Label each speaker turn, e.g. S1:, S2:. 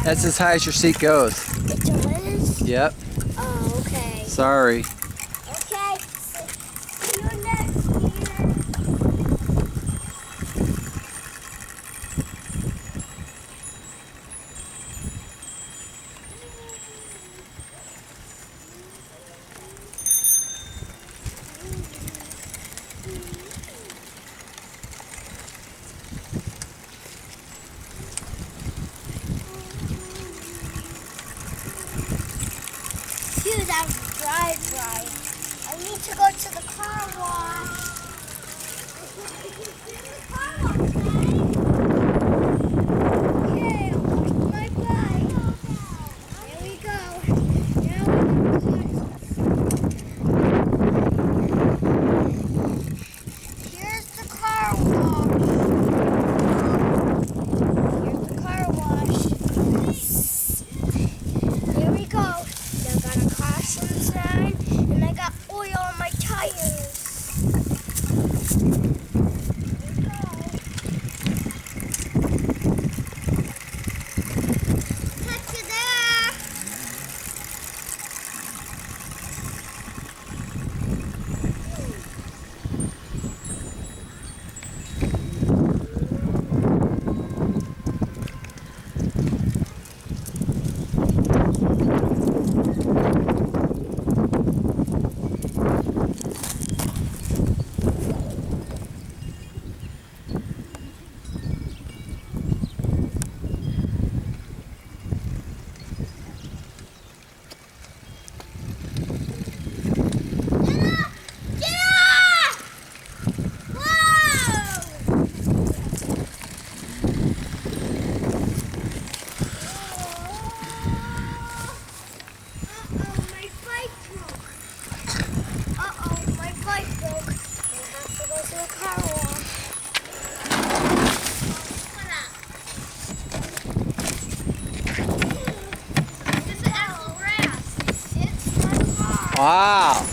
S1: That's as high as your seat goes.
S2: It does?
S1: Yep.
S2: Oh, okay.
S1: Sorry.
S2: Okay. See you next year. Phew, that was dry. I need to go to the car wash. Okay, I'll wash my bike. There we go. Here's the car wash. Here's the car wash. There we go. I got a caution sign and I got oil on my tires. Catch you there.
S1: Wow.